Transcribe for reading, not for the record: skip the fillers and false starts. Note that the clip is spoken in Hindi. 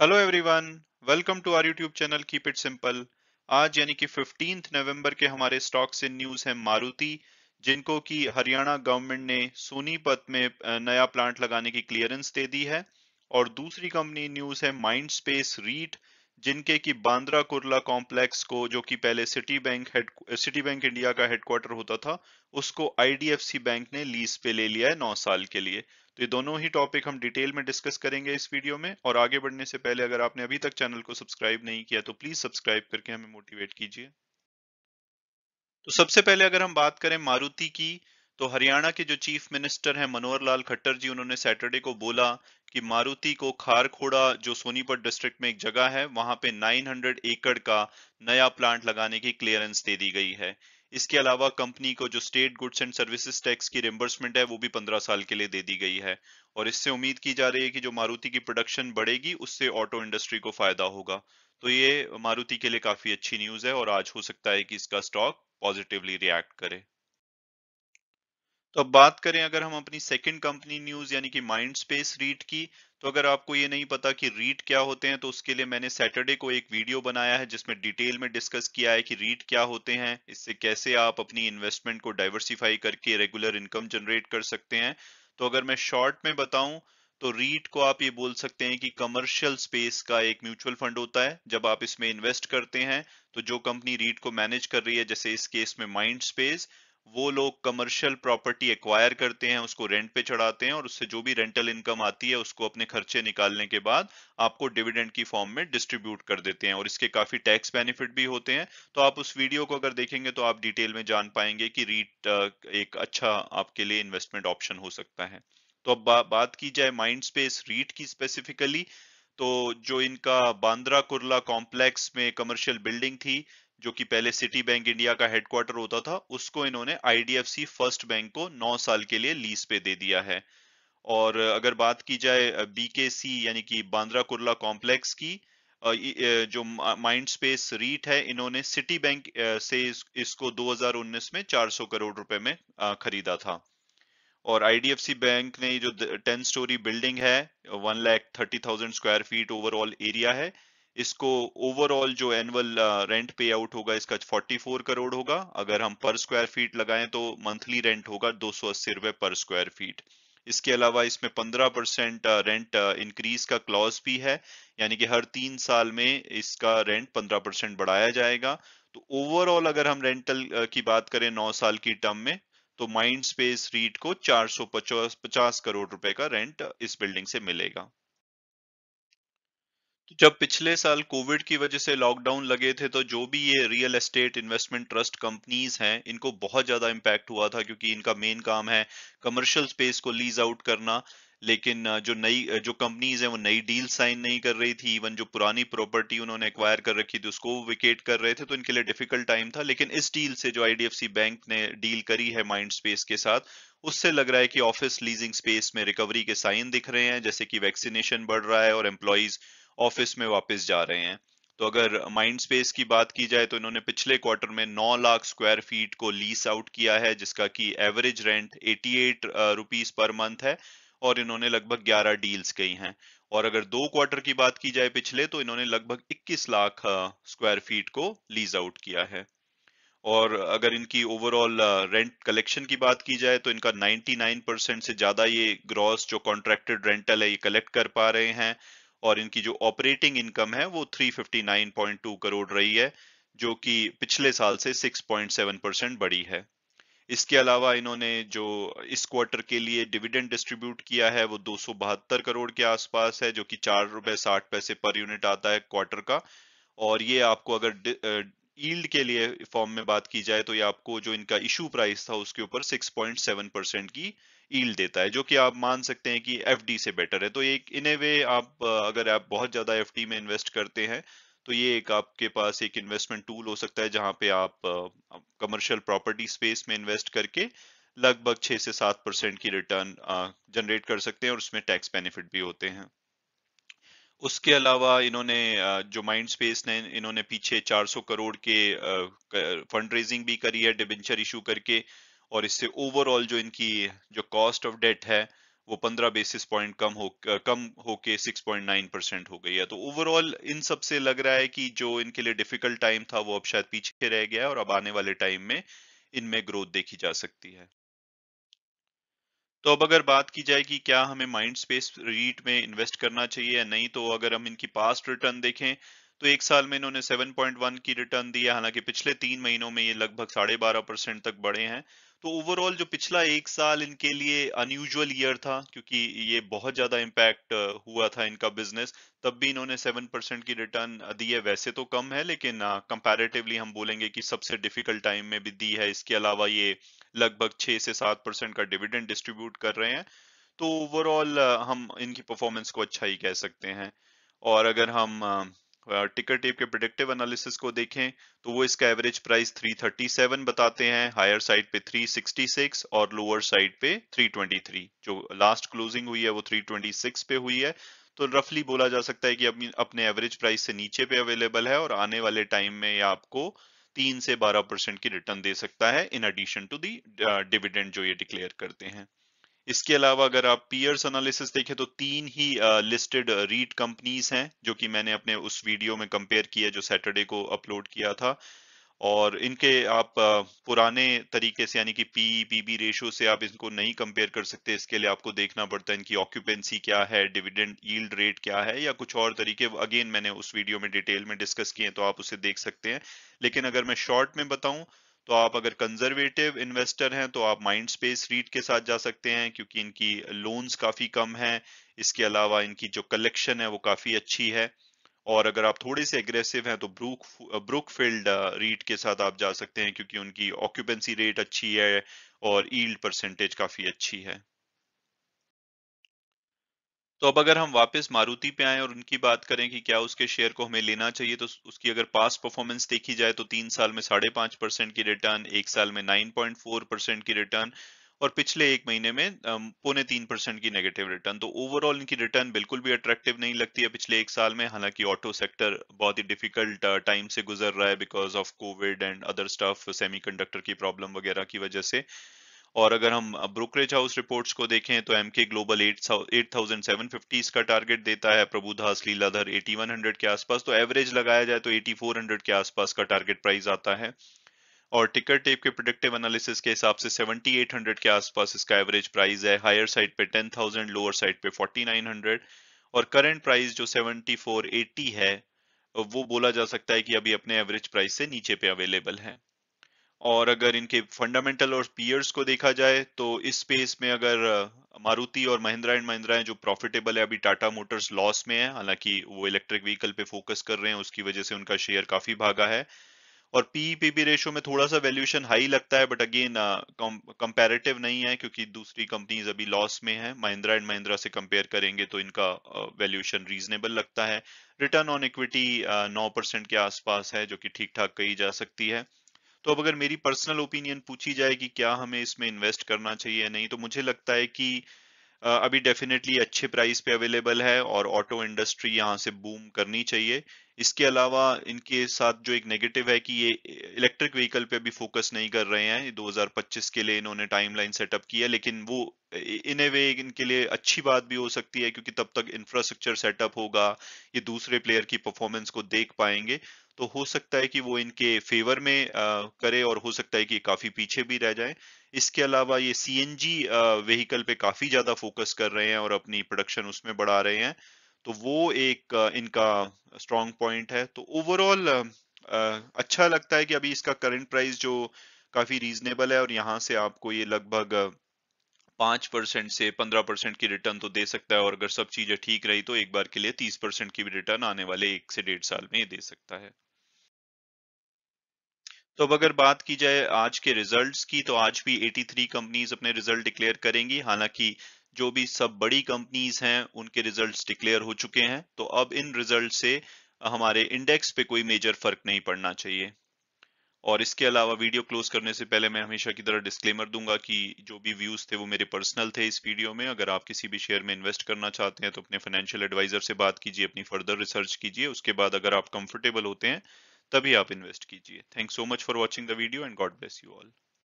Hello everyone, welcome to our YouTube channel keep it simple. आज यानी कि 15 नवंबर के हमारे स्टॉक्स इन न्यूज़ है मारुति, जिनको कि हरियाणा गवर्नमेंट ने सोनीपत में नया प्लांट लगाने की क्लियरेंस दे दी है। और दूसरी कंपनी न्यूज़ है माइंड स्पेस रीट, जिनके कि बांद्रा कुर्ला कॉम्प्लेक्स को, जो कि पहले सिटी बैंक इंडिया का हेडक्वार्टर होता था, उसको आईडीएफसी बैंक ने लीज पे ले लिया है 9 साल के लिए। तो ये दोनों ही टॉपिक हम डिटेल में डिस्कस करेंगे इस वीडियो में। और आगे बढ़ने से पहले अगर आपने अभी तक चैनल को सब्सक्राइब नहीं किया तो प्लीज सब्सक्राइब करके हमें मोटिवेट कीजिए। तो सबसे पहले अगर हम बात करें मारुति की, तो हरियाणा के जो चीफ मिनिस्टर हैं मनोहर लाल खट्टर जी, उन्होंने सैटरडे को बोला कि मारुति को खारखोड़ा, जो सोनीपत डिस्ट्रिक्ट में एक जगह है, वहां पे 900 एकड़ का नया प्लांट लगाने की क्लियरेंस दे दी गई है। इसके अलावा कंपनी को जो state goods and services tax की रिम्बर्समेंट है वो भी 15 साल के लिए दे दी गई है। और इससे उम्मीद की जा रही है कि जो मारुति की प्रोडक्शन बढ़ेगी उससे ऑटो इंडस्ट्री को फायदा होगा। तो ये मारुति के लिए काफी अच्छी न्यूज है और आज हो सकता है कि इसका स्टॉक पॉजिटिवली रिएक्ट करे। तो अब बात करें अगर हम अपनी सेकंड कंपनी न्यूज यानी कि माइंड स्पेस रीट की, तो अगर आपको ये नहीं पता कि रीट क्या होते हैं तो उसके लिए मैंने सैटरडे को एक वीडियो बनाया है जिसमें डिटेल में डिस्कस किया है कि रीट क्या होते हैं, इससे कैसे आप अपनी इन्वेस्टमेंट को डाइवर्सिफाई करके रेगुलर इनकम जनरेट कर सकते हैं। तो अगर मैं शॉर्ट में बताऊं तो रीट को आप ये बोल सकते हैं कि कमर्शियल स्पेस का एक म्यूचुअल फंड होता है। जब आप इसमें इन्वेस्ट करते हैं तो जो कंपनी रीट को मैनेज कर रही है, जैसे इस केस में माइंड स्पेस, वो लोग कमर्शियल प्रॉपर्टी एक्वायर करते हैं, उसको रेंट पे चढ़ाते हैं और उससे जो भी रेंटल इनकम आती है उसको अपने खर्चे निकालने के बाद आपको डिविडेंड की फॉर्म में डिस्ट्रीब्यूट कर देते हैं। और इसके काफी टैक्स बेनिफिट भी होते हैं। तो आप उस वीडियो को अगर देखेंगे तो आप डिटेल में जान पाएंगे कि रीट एक अच्छा आपके लिए इन्वेस्टमेंट ऑप्शन हो सकता है। तो अब बात की जाए माइंड स्पेस रीट की स्पेसिफिकली, तो जो इनका बांद्रा कुर्ला कॉम्प्लेक्स में कमर्शियल बिल्डिंग थी, जो कि पहले सिटी बैंक इंडिया का हेडक्वार्टर होता था, उसको इन्होंने आईडीएफसी फर्स्ट बैंक को 9 साल के लिए लीज पे दे दिया है। और अगर बात की जाए बीकेसी यानी कि बांद्रा कुर्ला कॉम्प्लेक्स की, जो माइंड स्पेस रीट है, इन्होंने सिटी बैंक से इसको 2019 में 400 करोड़ रुपए में खरीदा था। और आईडीएफसी बैंक ने जो 10 स्टोरी बिल्डिंग है, 1,30,000 स्क्वायर फीट ओवरऑल एरिया है, इसको ओवरऑल जो एनुअल रेंट पे आउट होगा इसका 44 करोड़ होगा। अगर हम पर स्क्वायर फीट लगाएं तो मंथली रेंट होगा 280 रुपए पर स्क्वायर फीट। इसके अलावा इसमें 15% रेंट इंक्रीज का क्लॉज भी है, यानी कि हर 3 साल में इसका रेंट 15% बढ़ाया जाएगा। तो ओवरऑल अगर हम रेंटल की बात करें 9 साल की टर्म में, तो माइंड स्पेस रीट को 450 करोड़ रुपए का रेंट इस बिल्डिंग से मिलेगा। तो जब पिछले साल कोविड की वजह से लॉकडाउन लगे थे तो जो भी ये real estate investment trust companies हैं, इनको बहुत ज्यादा इम्पैक्ट हुआ था, क्योंकि इनका मेन काम है कमर्शियल स्पेस को लीज आउट करना। लेकिन जो कंपनीज हैं वो नई डील साइन नहीं कर रही थी। इवन जो पुरानी प्रॉपर्टी उन्होंने एक्वायर कर रखी थी उसको विकेट कर रहे थे, तो इनके लिए डिफिकल्ट टाइम था। लेकिन इस डील से जो आईडीएफसी बैंक ने डील करी है माइंड स्पेस के साथ, उससे लग रहा है कि ऑफिस लीजिंग स्पेस में रिकवरी के साइन दिख रहे हैं, जैसे कि वैक्सीनेशन बढ़ रहा है और एम्प्लॉइज ऑफिस में वापस जा रहे हैं। तो अगर माइंड स्पेस की बात की जाए तो इन्होंने पिछले क्वार्टर में 9 लाख स्क्वायर फीट को लीज आउट किया है, जिसका कि average rent 88 rupees per month है। और इन्होंने लगभग 11 डील्स की हैं। और अगर 2 क्वार्टर की बात की जाए पिछले, तो इन्होंने लगभग 21 लाख स्क्वायर फीट को लीज आउट किया है। और अगर इनकी ओवरऑल रेंट कलेक्शन की बात की जाए तो इनका 99% से ज्यादा ये ग्रॉस जो कॉन्ट्रैक्टेड रेंटल है ये कलेक्ट कर पा रहे हैं। और इनकी जो ऑपरेटिंग इनकम है वो 359.2 करोड़ रही है, जो कि पिछले साल से 6.7% बढ़ी है। इसके अलावा इन्होंने जो इस क्वार्टर के लिए डिविडेंड डिस्ट्रीब्यूट किया है वो 272 करोड़ के आसपास है, जो कि 4 रुपए 60 पैसे पर यूनिट आता है क्वार्टर का। और ये आपको अगर यील्ड के लिए फॉर्म में बात की जाए तो ये आपको जो इनका इशू प्राइस था उसके ऊपर 6.7% की यील्ड देता है, जो कि आप मान सकते हैं कि एफडी से बेटर है। तो एक इन ए वे आप अगर आप बहुत ज्यादा एफडी में इन्वेस्ट करते हैं तो ये एक आपके पास एक इन्वेस्टमेंट टूल हो सकता है, जहां पे आप कमर्शियल प्रॉपर्टी स्पेस में इन्वेस्ट करके लगभग 6 से 7% की रिटर्न जनरेट कर सकते हैं और उसमें टैक्स बेनिफिट भी होते हैं। उसके अलावा इन्होंने जो माइंड स्पेस ने इन्होंने पीछे 400 करोड़ के फंड रेजिंग भी करी है डिबेंचर इशू करके। और इससे ओवरऑल जो इनकी जो कॉस्ट ऑफ डेट है वो 15 बेसिस पॉइंट कम होके 6.9% हो गई है। तो ओवरऑल इन सब से लग रहा है कि जो इनके लिए डिफिकल्ट टाइम था वो अब शायद पीछे रह गया है और अब आने वाले टाइम में इनमें ग्रोथ देखी जा सकती है। तो अब अगर बात की जाए कि क्या हमें माइंड स्पेस रीट में इन्वेस्ट करना चाहिए या नहीं, तो अगर हम इनकी पास्ट रिटर्न देखें तो एक साल में इन्होंने 7.1 की रिटर्न दी है, हालांकि पिछले 3 महीनों में ये लगभग 12.5% तक बढ़े हैं। तो ओवरऑल जो पिछला एक साल इनके लिए अनयूजुअल ईयर था, क्योंकि ये बहुत ज्यादा इम्पैक्ट हुआ था इनका बिजनेस, तब भी इन्होंने 7% की रिटर्न दी है। वैसे तो कम है, लेकिन कंपैरेटिवली हम बोलेंगे कि सबसे डिफिकल्ट टाइम में भी दी है। इसके अलावा ये लगभग 6 से 7% का डिविडेंड डिस्ट्रीब्यूट कर रहे हैं। तो ओवरऑल हम इनकी परफॉर्मेंस को अच्छा ही कह सकते हैं। और अगर हम टिकर टेप के प्रेडिक्टिव एनालिसिस को देखें तो वो इसका एवरेज प्राइस 337 बताते हैं, हायर साइड पे 366 और लोअर साइड पे 323। जो लास्ट क्लोजिंग हुई है वो 326 पे हुई है। तो रफली बोला जा सकता है कि अपने एवरेज प्राइस से नीचे पे अवेलेबल है और आने वाले टाइम में ये आपको 3 से 12% की रिटर्न दे सकता है, in addition to the dividend जो ये डिक्लेयर करते हैं। इसके अलावा अगर आप पीयर्स एनालिसिस देखें तो 3 ही लिस्टेड रीट कंपनीज हैं जो कि मैंने अपने उस वीडियो में कंपेयर किया जो सैटरडे को अपलोड किया था। और इनके आप पुराने तरीके से यानी कि पी पीबी रेशो से आप इनको नहीं कंपेयर कर सकते। इसके लिए आपको देखना पड़ता है इनकी ऑक्यूपेंसी क्या है, डिविडेंड यील्ड रेट क्या है, या कुछ और तरीके अगेन मैंने उस वीडियो में डिटेल में डिस्कस किए हैं, तो आप उसे देख सकते हैं। लेकिन अगर मैं शॉर्ट में बताऊं तो आप अगर कंजर्वेटिव इन्वेस्टर हैं तो आप माइंड स्पेस रीट के साथ जा सकते हैं, क्योंकि इनकी लोन्स काफी कम हैं। इसके अलावा इनकी जो कलेक्शन है वो काफी अच्छी है। और अगर आप थोड़े से एग्रेसिव हैं तो ब्रूकफील्ड रीट के साथ आप जा सकते हैं, क्योंकि उनकी ऑक्यूपेंसी रेट अच्छी है और यील्ड परसेंटेज काफी अच्छी है। तो अब अगर हम वापस मारुति पे आए और उनकी बात करें कि क्या उसके शेयर को हमें लेना चाहिए, तो उसकी अगर पास्ट परफॉर्मेंस देखी जाए तो 3 साल में 5.5% की रिटर्न, एक साल में 9.4% की रिटर्न और पिछले एक महीने में 0.25% की नेगेटिव रिटर्न। तो ओवरऑल इनकी रिटर्न बिल्कुल भी अट्रैक्टिव नहीं लगती है पिछले एक साल में। हालांकि ऑटो सेक्टर बहुत ही डिफिकल्ट टाइम से गुजर रहा है because of Covid and other stuff, semiconductor की प्रॉब्लम वगैरह की वजह से। और अगर हम ब्रोकरेज हाउस रिपोर्ट्स को देखें तो एमके ग्लोबल 8,750 का टारगेट देता है, प्रबुधास लीलाधर 8100 के आसपास। तो एवरेज लगाया जाए तो 8400 के आसपास का टारगेट प्राइस आता है। और टिकर टेप के प्रेडिक्टिव एनालिसिस के हिसाब से 7800 के आसपास इसका एवरेज प्राइस है, हायर साइड पे 10,000, लोअर साइड पे 4900। और करंट प्राइस जो 7480 है वो बोला जा सकता है कि अभी अपने एवरेज प्राइस से नीचे पे अवेलेबल है। और अगर इनके फंडामेंटल और पीयर्स को देखा जाए तो इस स्पेस में अगर मारुति और महिंद्रा एंड महिंद्रा है जो प्रॉफिटेबल है, अभी टाटा मोटर्स लॉस में है, हालांकि वो इलेक्ट्रिक व्हीकल पे फोकस कर रहे हैं, उसकी वजह से उनका शेयर काफी भागा है। और पी पीबी रेशो में थोड़ा सा वैल्यूएशन हाई लगता है, बट अगेन कंपैरेटिव नहीं है क्योंकि दूसरी कंपनीज अभी लॉस में है। महिंद्रा एंड महिंद्रा से कंपेयर करेंगे तो इनका वैल्यूएशन रीजनेबल लगता है। रिटर्न ऑन इक्विटी 9% के आसपास है, जो कि ठीक ठाक कही जा सकती है। तो अब अगर मेरी पर्सनल ओपिनियन पूछी जाए कि क्या हमें इसमें इन्वेस्ट करना चाहिए या नहीं, तो मुझे लगता है कि अभी डेफिनेटली अच्छे प्राइस पे अवेलेबल है और ऑटो इंडस्ट्री यहाँ से बूम करनी चाहिए। इसके अलावा इनके साथ जो एक नेगेटिव है कि ये इलेक्ट्रिक व्हीकल पे भी फोकस नहीं कर रहे हैं। ये 2025 के लिए इन्होंने टाइमलाइन सेटअप की है, लेकिन वो इन ए वे इनके लिए अच्छी बात भी हो सकती है क्योंकि तब तक इंफ्रास्ट्रक्चर सेटअप होगा, ये दूसरे प्लेयर की परफॉर्मेंस को देख पाएंगे। तो हो सकता है कि वो इनके फेवर में करे और हो सकता है कि काफी पीछे भी रह जाए। इसके अलावा ये सीएनजी व्हीकल पे काफी ज्यादा फोकस कर रहे हैं और अपनी प्रोडक्शन उसमें बढ़ा रहे हैं। तो वो एक इनका स्ट्रॉन्ग पॉइंट है। तो ओवरऑल अच्छा लगता है कि अभी इसका करंट प्राइस जो काफी रीजनेबल है और यहाँ से आपको ये लगभग 5% से 15% की रिटर्न तो दे सकता है, और अगर सब चीजें ठीक रही तो एक बार के लिए 30% की भी रिटर्न आने वाले 1 से 1.5 साल में ये दे सकता है। तो अब अगर बात की जाए आज के रिजल्ट्स की, तो आज भी 83 कंपनीज अपने रिजल्ट डिक्लेयर करेंगी। हालांकि जो भी सब बड़ी कंपनीज हैं उनके रिजल्ट्स डिक्लेयर हो चुके हैं, तो अब इन रिजल्ट से हमारे इंडेक्स पे कोई मेजर फर्क नहीं पड़ना चाहिए। और इसके अलावा वीडियो क्लोज करने से पहले मैं हमेशा की तरह डिस्क्लेमर दूंगा कि जो भी व्यूज थे वो मेरे पर्सनल थे इस वीडियो में। अगर आप किसी भी शेयर में इन्वेस्ट करना चाहते हैं तो अपने फाइनेंशियल एडवाइजर से बात कीजिए, अपनी फर्दर रिसर्च कीजिए, उसके बाद अगर आप कंफर्टेबल होते हैं तभी आप इन्वेस्ट कीजिए। Thanks so much for watching the video and God bless you all.